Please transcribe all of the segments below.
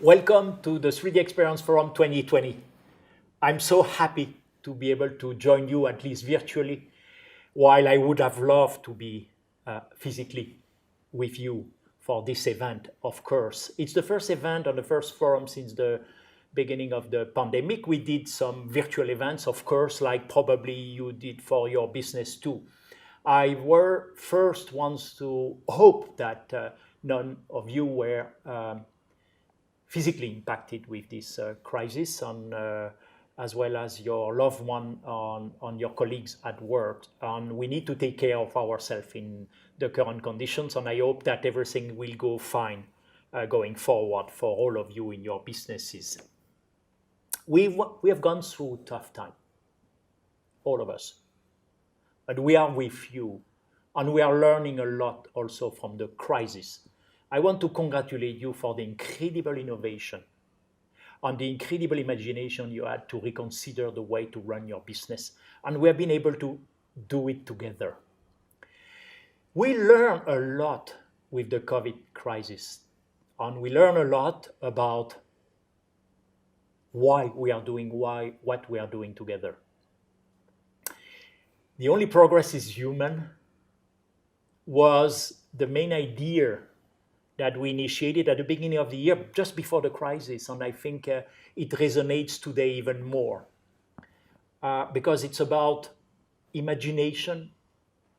Welcome to the 3D Experience Forum 2020. I'm so happy to be able to join you, at least virtually, while I would have loved to be physically with you for this event, of course. It's the first event on the first forum since the beginning of the pandemic. We did some virtual events, of course, like probably you did for your business too. I were first ones to hope that none of you were physically impacted with this crisis, as well as your loved one, on your colleagues at work. And we need to take care of ourselves in the current conditions. And I hope that everything will go fine going forward for all of you in your businesses. We have gone through a tough time, all of us. But we are with you. And we are learning a lot also from the crisis. I want to congratulate you for the incredible innovation and the incredible imagination you had to reconsider the way to run your business. And we have been able to do it together. We learn a lot with the COVID crisis, and we learn a lot about why we are doing what we are doing together. The only progress is human was the main idea that we initiated at the beginning of the year, just before the crisis. And I think it resonates today even more because it's about imagination,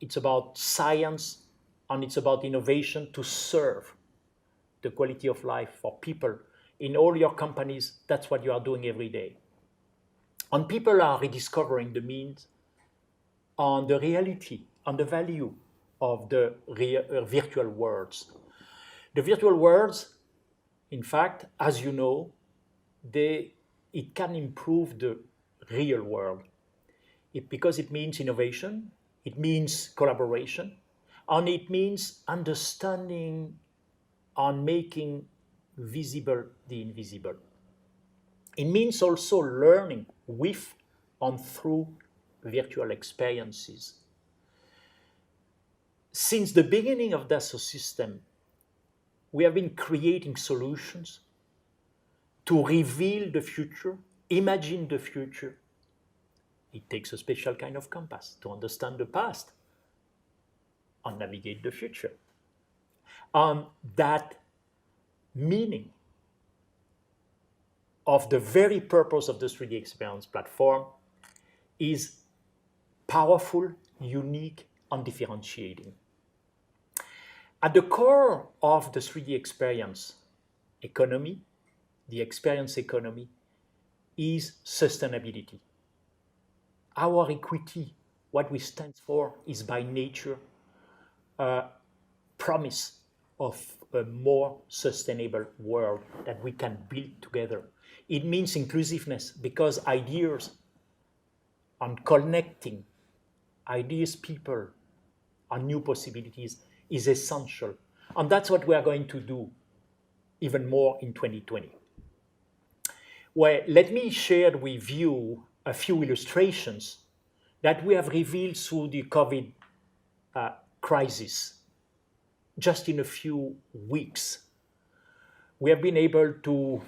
it's about science, and it's about innovation to serve the quality of life for people in all your companies. That's what you are doing every day. And people are rediscovering the means and the reality and the value of the virtual worlds. The virtual worlds, in fact, as you know, it can improve the real world because it means innovation, it means collaboration, and it means understanding and making visible the invisible. It means also learning with and through virtual experiences. Since the beginning of Dassault Systems, we have been creating solutions to reveal the future, imagine the future. It takes a special kind of compass to understand the past and navigate the future. And that meaning of the very purpose of the 3D Experience platform is powerful, unique, and differentiating. At the core of the 3D experience economy, the experience economy, is sustainability. Our equity, what we stand for, is by nature a promise of a more sustainable world that we can build together. It means inclusiveness because ideas and connecting ideas, people, and new possibilities is essential. And that's what we are going to do even more in 2020. Well, let me share with you a few illustrations that we have revealed through the COVID crisis. Just in a few weeks, we have been able to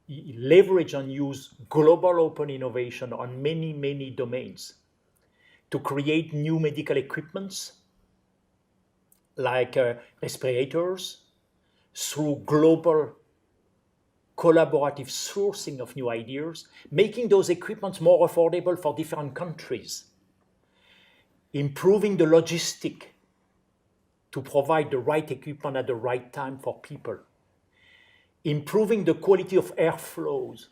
leverage and use global open innovation on many, many domains to create new medical equipments like respirators, through global collaborative sourcing of new ideas, making those equipments more affordable for different countries, improving the logistic to provide the right equipment at the right time for people, improving the quality of airflows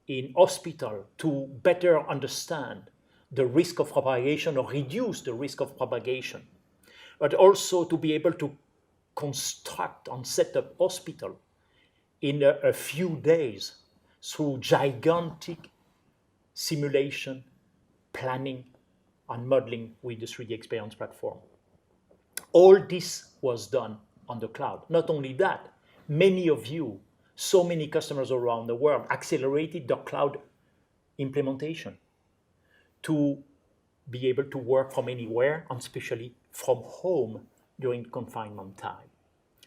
in hospital to better understand the risk of propagation or reduce the risk of propagation, but also to be able to construct and set up hospital in a few days through gigantic simulation, planning, and modeling with the 3D Experience platform. All this was done on the cloud. Not only that, many of you, so many customers around the world, accelerated their cloud implementation to be able to work from anywhere, and especially from home during confinement time.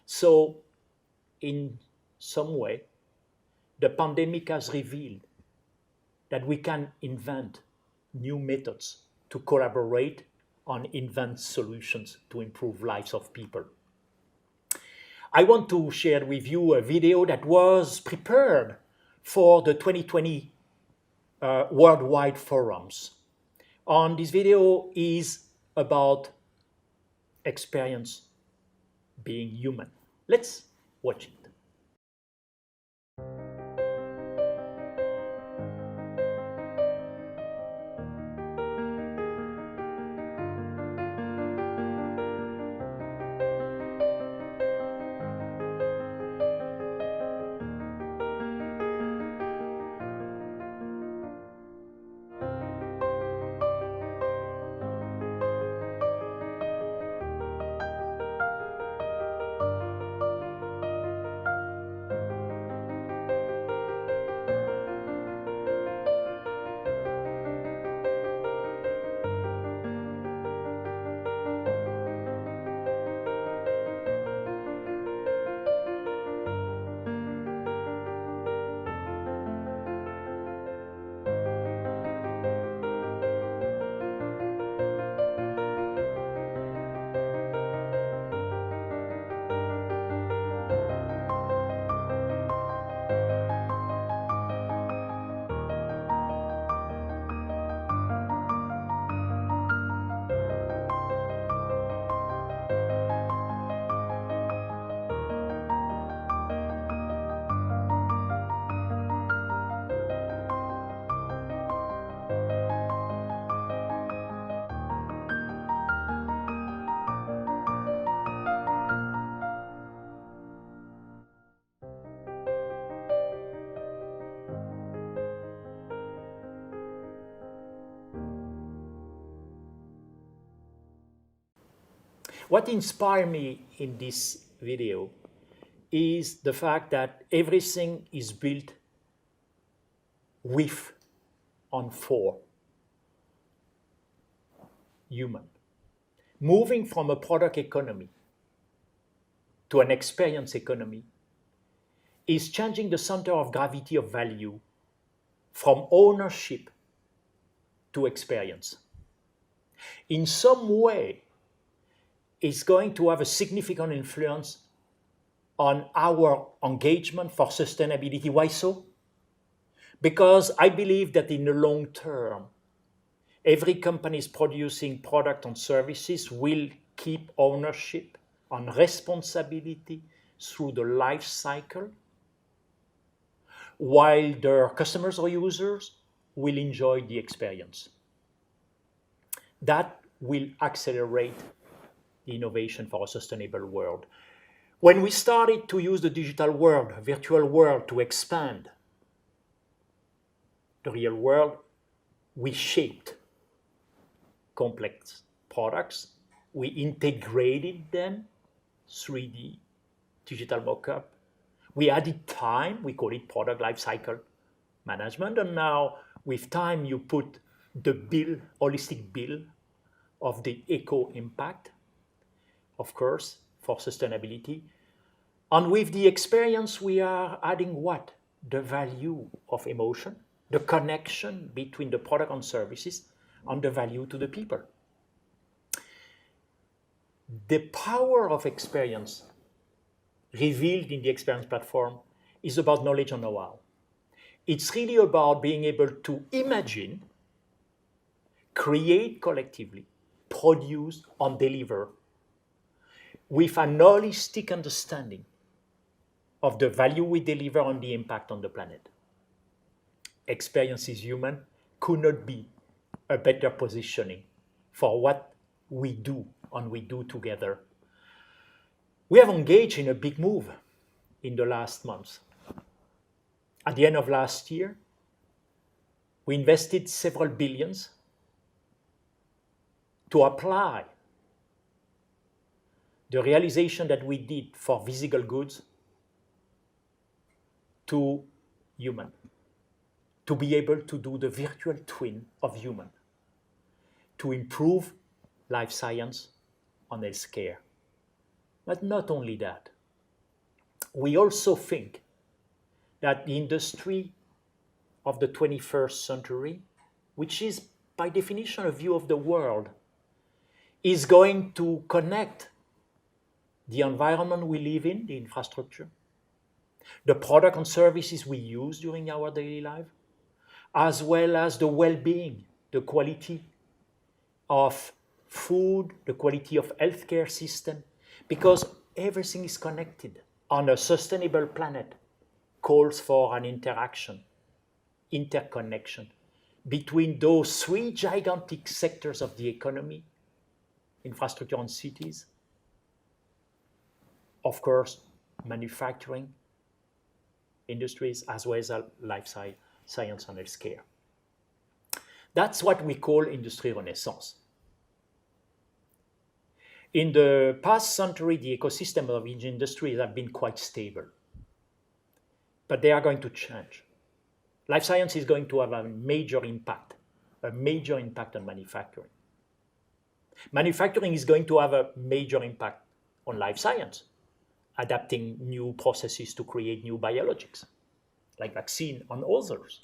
So in some way, the pandemic has revealed that we can invent new methods to collaborate and invent solutions to improve lives of people. I want to share with you a video that was prepared for the 2020 worldwide forums. And this video is about experience being human. Let's watch it. What inspired me in this video is the fact that everything is built with and for human. Moving from a product economy to an experience economy is changing the center of gravity of value from ownership to experience. In some way, it's going to have a significant influence on our engagement for sustainability. Why so? Because I believe that in the long term, every company is producing products and services will keep ownership and responsibility through the life cycle, while their customers or users will enjoy the experience. That will accelerate the innovation for a sustainable world. When we started to use the digital world, virtual world, to expand the real world, we shaped complex products. We integrated them, 3D, digital mock-up. We added time, we call it product lifecycle management. And now with time, you put the bill, holistic bill of the eco impact, of course, for sustainability. And with the experience, we are adding what? The value of emotion, the connection between the product and services, and the value to the people. The power of experience revealed in the experience platform is about knowledge and know-how. It's really about being able to imagine, create collectively, produce, and deliver with an holistic understanding of the value we deliver and the impact on the planet. Experience is human could not be a better positioning for what we do and we do together. We have engaged in a big move in the last months. At the end of last year, we invested several billions to apply the realization that we did for physical goods to human, to be able to do the virtual twin of human, to improve life science and healthcare. But not only that, we also think that the industry of the 21st century, which is by definition a view of the world, is going to connect the environment we live in, the infrastructure, the product and services we use during our daily life, as well as the well-being, the quality of food, the quality of healthcare system, because everything is connected. On a sustainable planet calls for an interconnection between those three gigantic sectors of the economy, infrastructure and cities, of course, manufacturing, industries, as well as life science and healthcare. That's what we call industry renaissance. In the past century, the ecosystem of each industry have been quite stable, but they are going to change. Life science is going to have a major impact on manufacturing. Manufacturing is going to have a major impact on life science, adapting new processes to create new biologics, like vaccine and others.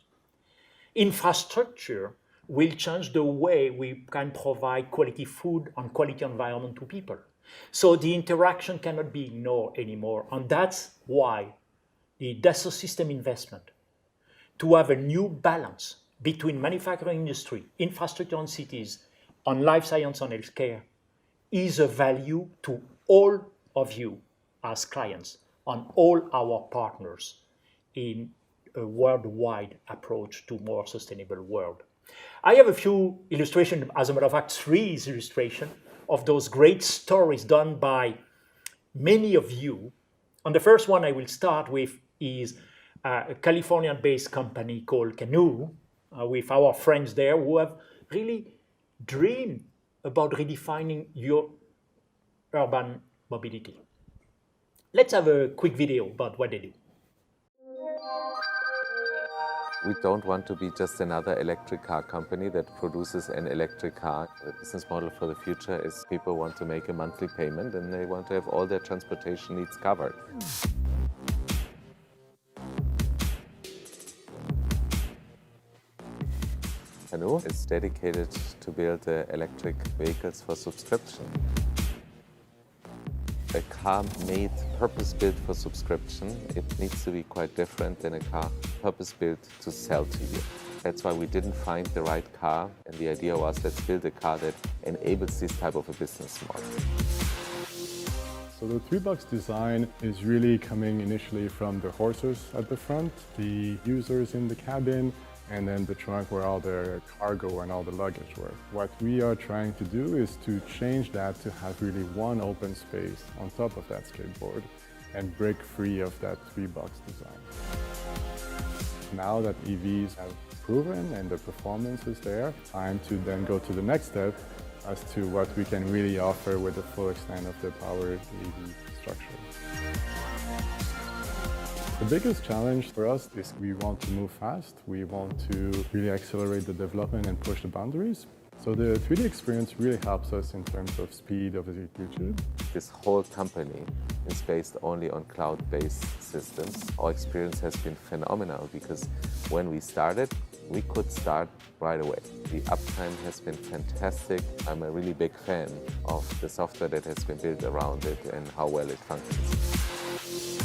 Infrastructure will change the way we can provide quality food and quality environment to people. So the interaction cannot be ignored anymore. And that's why the Dassault Systèmes investment to have a new balance between manufacturing industry, infrastructure and cities, and life science and healthcare is a value to all of you as clients and all our partners in a worldwide approach to more sustainable world. I have a few illustrations, as a matter of fact, 3 illustrations of those great stories done by many of you. And the first one I will start with is a Californian-based company called Canoe, with our friends there who have really dreamed about redefining your urban mobility. Let's have a quick video about what they do. We don't want to be just another electric car company that produces an electric car. The business model for the future is people want to make a monthly payment and they want to have all their transportation needs covered. Canoe is dedicated to build electric vehicles for subscription. A car made purpose-built for subscription, it needs to be quite different than a car purpose-built to sell to you. That's why we didn't find the right car, and the idea was, let's build a car that enables this type of a business model. So the 3-box design is really coming initially from the horses at the front, the users in the cabin, and then the trunk where all the cargo and all the luggage were. What we are trying to do is to change that to have really one open space on top of that skateboard and break free of that 3-box design. Now that EVs have proven and the performance is there, time to then go to the next step as to what we can really offer with the full extent of the powered EV structure. The biggest challenge for us is we want to move fast. We want to really accelerate the development and push the boundaries. So the 3D experience really helps us in terms of speed of execution. This whole company is based only on cloud-based systems. Our experience has been phenomenal because when we started, we could start right away. The uptime has been fantastic. I'm a really big fan of the software that has been built around it and how well it functions.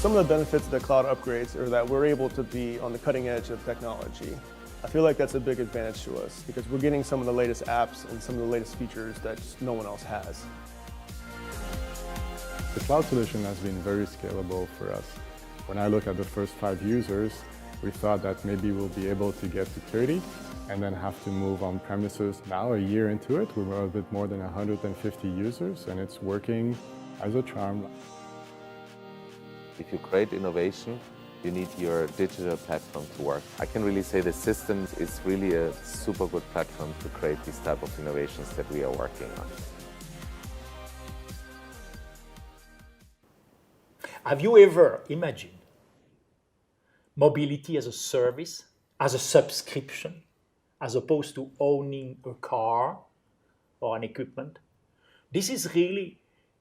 Some of the benefits of the cloud upgrades are that we're able to be on the cutting edge of technology. I feel like that's a big advantage to us because we're getting some of the latest apps and some of the latest features that just no one else has. The cloud solution has been very scalable for us. When I look at the first 5 users, we thought that maybe we'll be able to get to 30 and then have to move on premises. Now, a year into it, we're a bit more than 150 users and it's working as a charm. If you create innovation, you need your digital platform to work. I can really say the Systems is really a super good platform to create these type of innovations that we are working on. Have you ever imagined mobility as a service, as a subscription, as opposed to owning a car or an equipment? This is really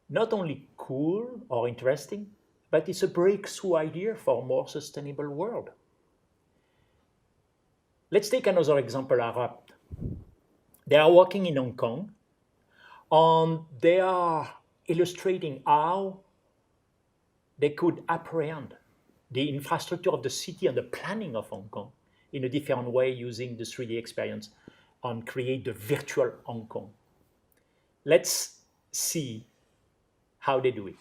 not only cool or interesting, but it's a breakthrough idea for a more sustainable world. Let's take another example, Arup. They are working in Hong Kong, and they are illustrating how they could apprehend the infrastructure of the city and the planning of Hong Kong in a different way using the 3D experience and create the virtual Hong Kong. Let's see how they do it.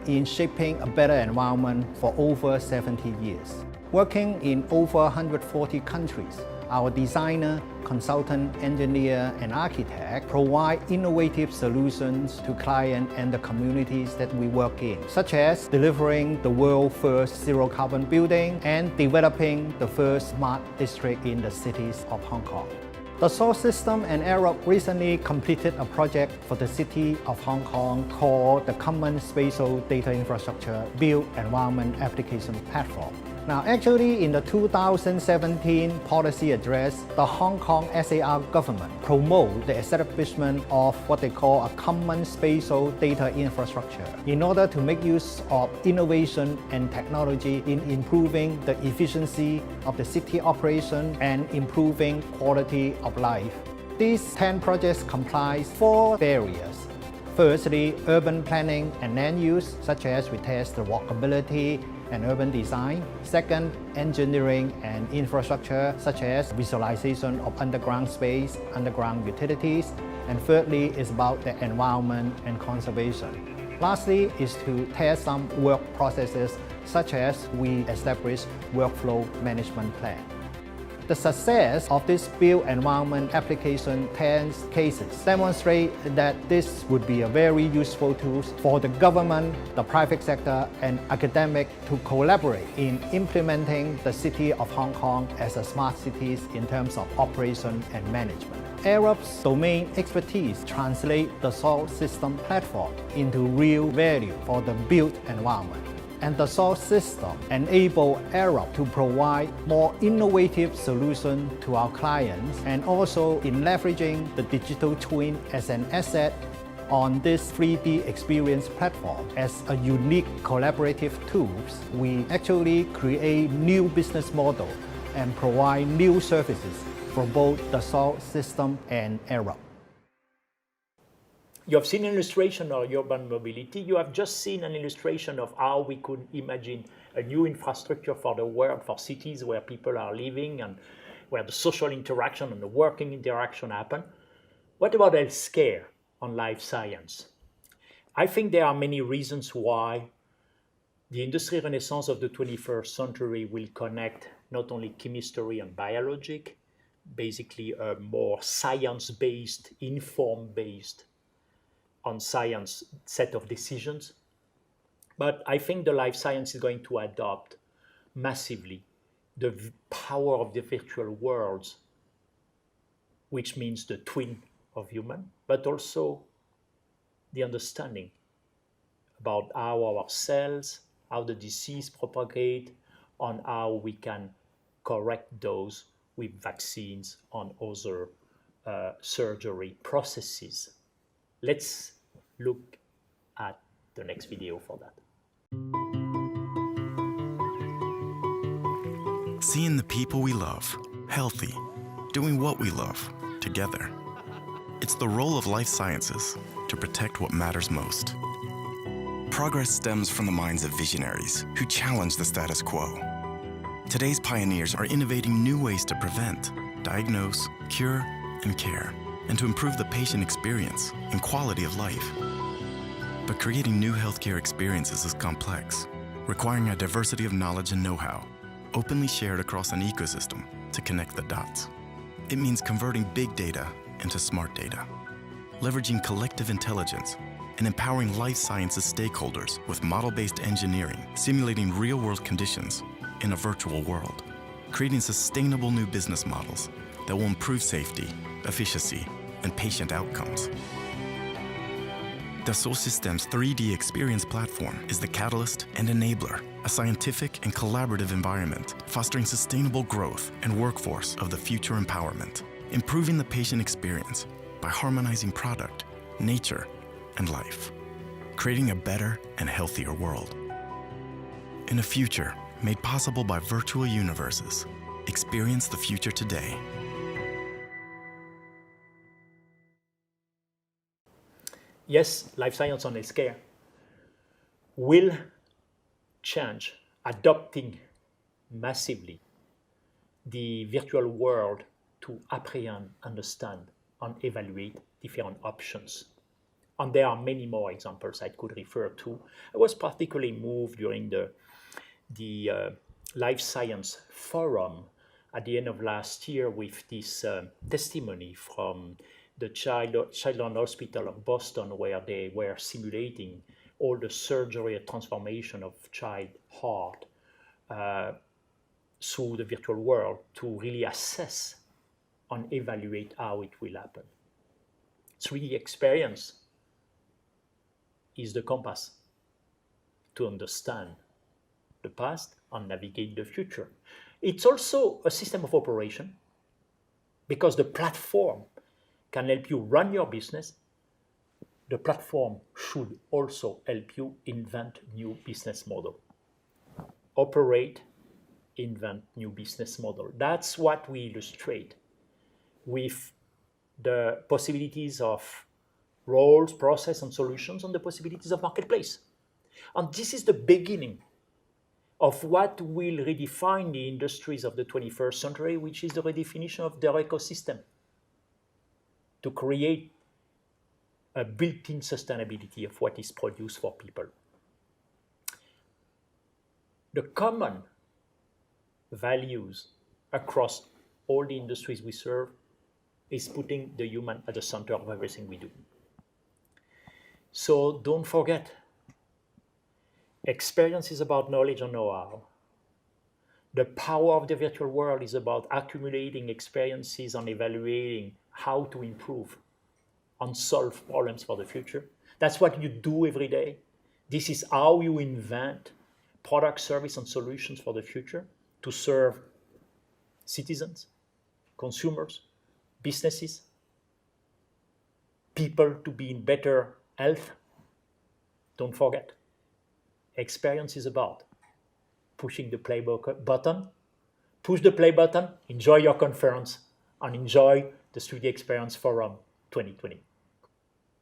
In shaping a better environment for over 70 years. Working in over 140 countries, our designer, consultant, engineer, and architect provide innovative solutions to clients and the communities that we work in, such as delivering the world's first zero-carbon building and developing the first smart district in the cities of Hong Kong. Dassault Systems and Arup recently completed a project for the city of Hong Kong called the Common Spatial Data Infrastructure Built Environment Application Platform. Now, actually, in the 2017 policy address, the Hong Kong SAR government promoted the establishment of what they call a common spatial data infrastructure in order to make use of innovation and technology in improving the efficiency of the city operation and improving quality of life. These 10 projects comprise 4 areas. Firstly, urban planning and land use, such as we test the walkability and urban design. Second, engineering and infrastructure, such as visualization of underground space, underground utilities. And thirdly, is about the environment and conservation. Lastly, is to test some work processes, such as we establish workflow management plan. The success of this built environment application 10 cases demonstrate that this would be a very useful tool for the government, the private sector, and academic to collaborate in implementing the city of Hong Kong as a smart city in terms of operation and management. Arup's domain expertise translate the Dassault System platform into real value for the built environment. And the Dassault System enable Arup to provide more innovative solutions to our clients, and also in leveraging the digital twin as an asset on this 3D experience platform as a unique collaborative tools. We actually create new business model and provide new services for both the Dassault System and Arup. You have seen an illustration of urban mobility. You have just seen an illustration of how we could imagine a new infrastructure for the world, for cities where people are living and where the social interaction and the working interaction happen. What about healthcare and life science? I think there are many reasons why the industrial renaissance of the 21st century will connect not only chemistry and biology, basically a more science-based, informed-based on science set of decisions. But I think the life science is going to adopt massively the power of the virtual worlds, which means the twin of human, but also the understanding about how our cells, how the disease propagate, on how we can correct those with vaccines and other surgery processes. Let's look at the next video for that. Seeing the people we love, healthy, doing what we love, together. It's the role of life sciences to protect what matters most. Progress stems from the minds of visionaries who challenge the status quo. Today's pioneers are innovating new ways to prevent, diagnose, cure, and care, and to improve the patient experience and quality of life. But creating new healthcare experiences is complex, requiring a diversity of knowledge and know-how, openly shared across an ecosystem to connect the dots. It means converting big data into smart data, leveraging collective intelligence, and empowering life sciences stakeholders with model-based engineering, simulating real-world conditions in a virtual world, creating sustainable new business models that will improve safety, efficiency, and patient outcomes. Dassault Systèmes 3D Experience Platform is the catalyst and enabler, a scientific and collaborative environment fostering sustainable growth and workforce of the future empowerment, improving the patient experience by harmonizing product, nature, and life, creating a better and healthier world. In a future made possible by virtual universes, experience the future today. Yes, life science and healthcare will change, adopting massively the virtual world to apprehend, understand, and evaluate different options. And there are many more examples I could refer to. I was particularly moved during the Life Science Forum at the end of last year with this testimony from the Children's Hospital of Boston, where they were simulating all the surgery and transformation of child heart through the virtual world to really assess and evaluate how it will happen. 3D experience is the compass to understand the past and navigate the future. It's also a system of operation because the platform can help you run your business. The platform should also help you invent new business model. Operate, invent new business model. That's what we illustrate with the possibilities of roles, process, and solutions, and the possibilities of marketplace. And this is the beginning of what will redefine the industries of the 21st century, which is the redefinition of their ecosystem to create a built-in sustainability of what is produced for people. The common values across all the industries we serve is putting the human at the center of everything we do. So don't forget, experience is about knowledge and know-how. The power of the virtual world is about accumulating experiences and evaluating how to improve and solve problems for the future. That's what you do every day. This is how you invent products, service, and solutions for the future to serve citizens, consumers, businesses, people to be in better health. Don't forget, experience is about pushing the play button. Push the play button, enjoy your conference, and enjoy the 3D Experience Forum 2020.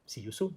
See you soon.